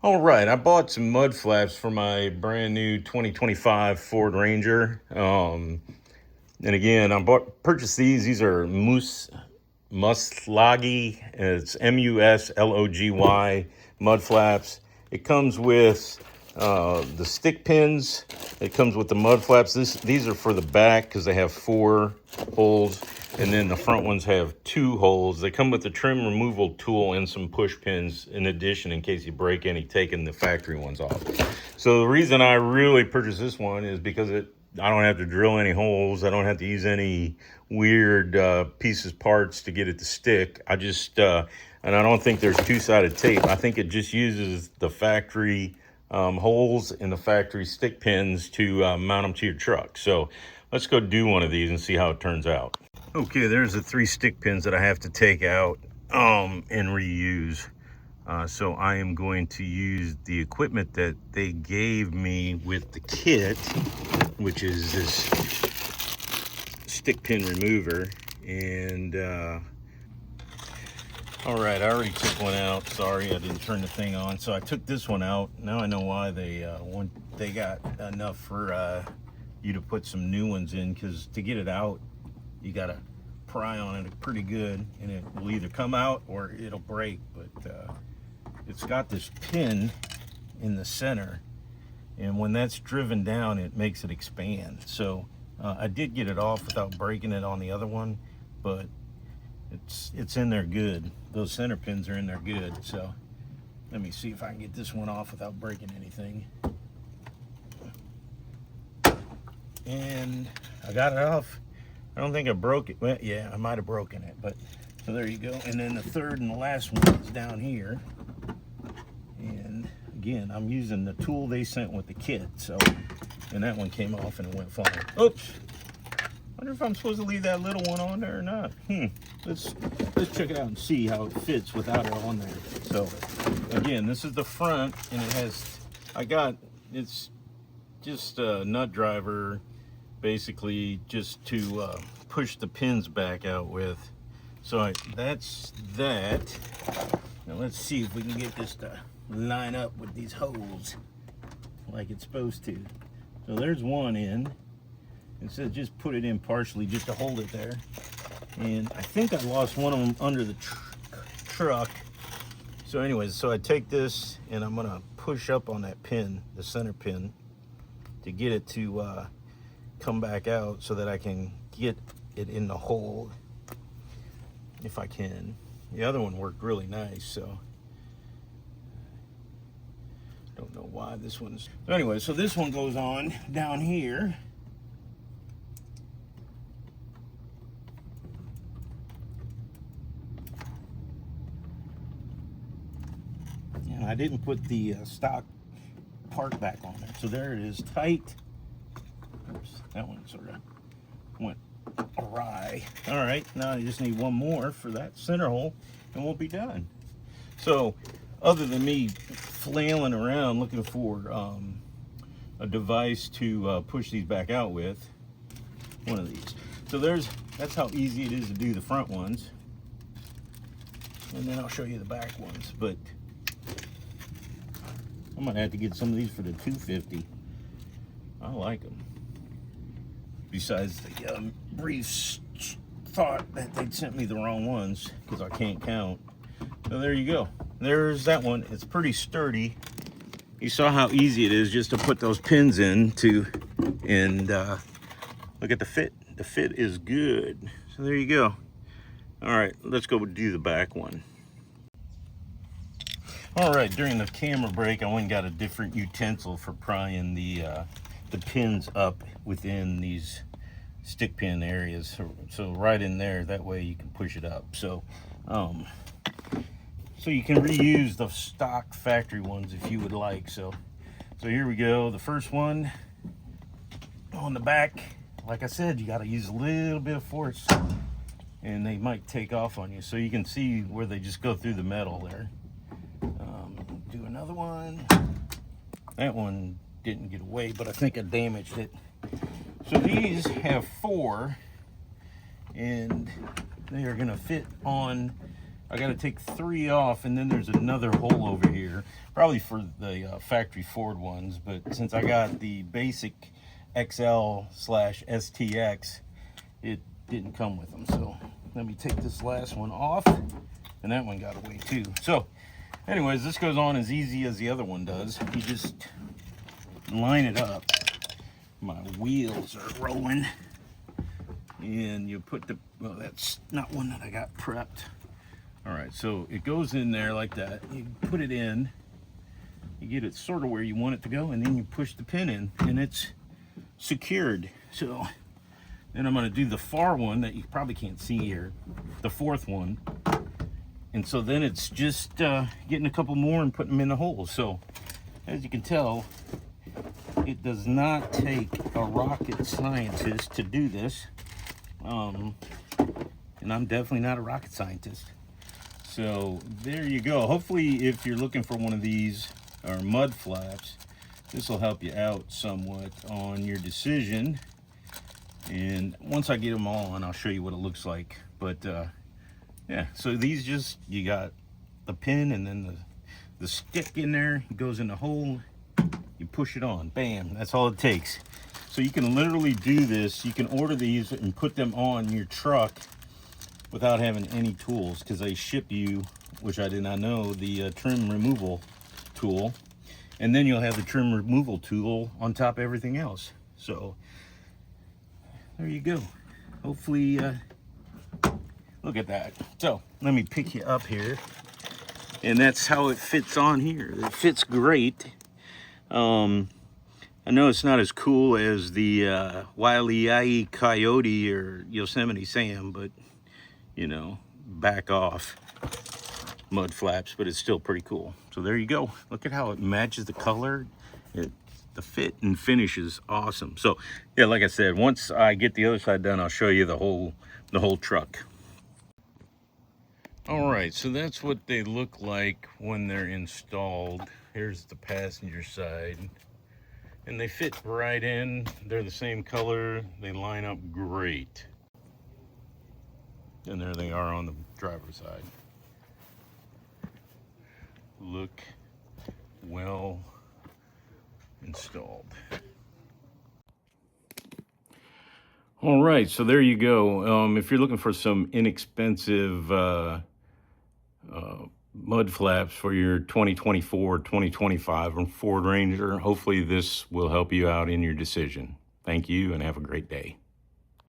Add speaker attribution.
Speaker 1: All right, I bought some mud flaps for my brand new 2025 Ford Ranger. And again, purchased these. These are Musloggy. It's Muslogy mud flaps. It comes with the stick pins. It comes with the mud flaps. These are for the back because they have 4 holes, and then the front ones have 2 holes. They come with the trim removal tool and some push pins in addition in case you break any, taking the factory ones off. So the reason I really purchased this one is because I don't have to drill any holes. I don't have to use any weird pieces, parts to get it to stick. And I don't think there's 2-sided tape. I think it just uses the factory holes in the factory stick pins to mount them to your truck. So let's go do one of these and see how it turns out. Okay, there's the 3 stick pins that I have to take out and reuse. So I am going to use the equipment that they gave me with the kit, which is this stick pin remover. And all right, I already took one out. Sorry, I didn't turn the thing on. So I took this one out. Now I know why they got enough for you to put some new ones in, because to get it out, you gotta pry on it pretty good, and it will either come out or it'll break. But it's got this pin in the center, and when that's driven down, it makes it expand. So I did get it off without breaking it on the other one, but it's in there good. Those center pins are in there good. So let me see if I can get this one off without breaking anything. And I got it off. I don't think I broke it. Well, yeah, I might have broken it, but so there you go. And then the third and the last one is down here. And again, I'm using the tool they sent with the kit. So, and that one came off and it went fine. Oops. Wonder if I'm supposed to leave that little one on there or not. Let's check it out and see how it fits without it on there. So again, this is the front, and it's just a nut driver, basically just to push the pins back out with. So that's that. Now let's see if we can get this to line up with these holes like it's supposed to. So there's one in. It said just put it in partially just to hold it there. And I think I lost one of them under the truck. So anyways, so I take this and I'm gonna push up on that pin, the center pin, to get it to come back out so that I can get it in the hole if I can. The other one worked really nice, so don't know why this one's. So anyway, so this one goes on down here. And I didn't put the stock part back on there, so there it is, tight. Oops, that one sort of went awry. All right, now I just need one more for that center hole and we'll be done. So other than me flailing around looking for a device to push these back out with, one of these. So that's how easy it is to do the front ones, and then I'll show you the back ones. But I'm gonna have to get some of these for the 250. I like them. Besides the brief thought that they'd sent me the wrong ones because I can't count. So there you go. There's that one. It's pretty sturdy. You saw how easy it is just to put those pins in and look at the fit. The fit is good. So there you go. All right, let's go do the back one. All right, during the camera break, I went and got a different utensil for prying the pins up within these stick pin areas. So right in there, that way you can push it up. So you can reuse the stock factory ones if you would like. So here we go. The first one on the back, like I said, you got to use a little bit of force and they might take off on you. So you can see where they just go through the metal there. Do another one. That one didn't get away, but I think I damaged it. So these have 4, and they are going to fit on I got to take 3 off, and then there's another hole over here, probably for the factory Ford ones. But since I got the basic XL/STX, it didn't come with them. So let me take this last one off, and that one got away too. So anyways, this goes on as easy as the other one does. You just line it up. My wheels are rolling, and you put the, well, that's not one that I got prepped. All right, so it goes in there like that. You put it in, you get it sort of where you want it to go, and then you push the pin in, and it's secured. So then I'm gonna do the far one that you probably can't see here, the fourth one. And so then it's just getting a couple more and putting them in the holes. So as you can tell, it does not take a rocket scientist to do this. And I'm definitely not a rocket scientist. So there you go. Hopefully if you're looking for one of these or mud flaps, this will help you out somewhat on your decision. And once I get them all on, I'll show you what it looks like. But yeah, so these just, you got the pin and then the stick in there, it goes in the hole, you push it on, bam, that's all it takes. So you can literally do this. You can order these and put them on your truck without having any tools, because they ship you, which I did not know, the trim removal tool, and then you'll have the trim removal tool on top of everything else. So there you go. Hopefully look at that. So let me pick you up here, and that's how it fits on here. It fits great. I know it's not as cool as the Wile E. Coyote or Yosemite Sam, but you know, back off, mud flaps, but it's still pretty cool. So there you go. Look at how it matches the color. The fit and finish is awesome. So yeah, like I said, once I get the other side done, I'll show you the whole truck. All right, so that's what they look like when they're installed. Here's the passenger side, and they fit right in. They're the same color. They line up great. And there they are on the driver's side. Look well installed. All right, so there you go. If you're looking for some inexpensive mud flaps for your 2024, 2025 Ford Ranger, hopefully this will help you out in your decision. Thank you and have a great day.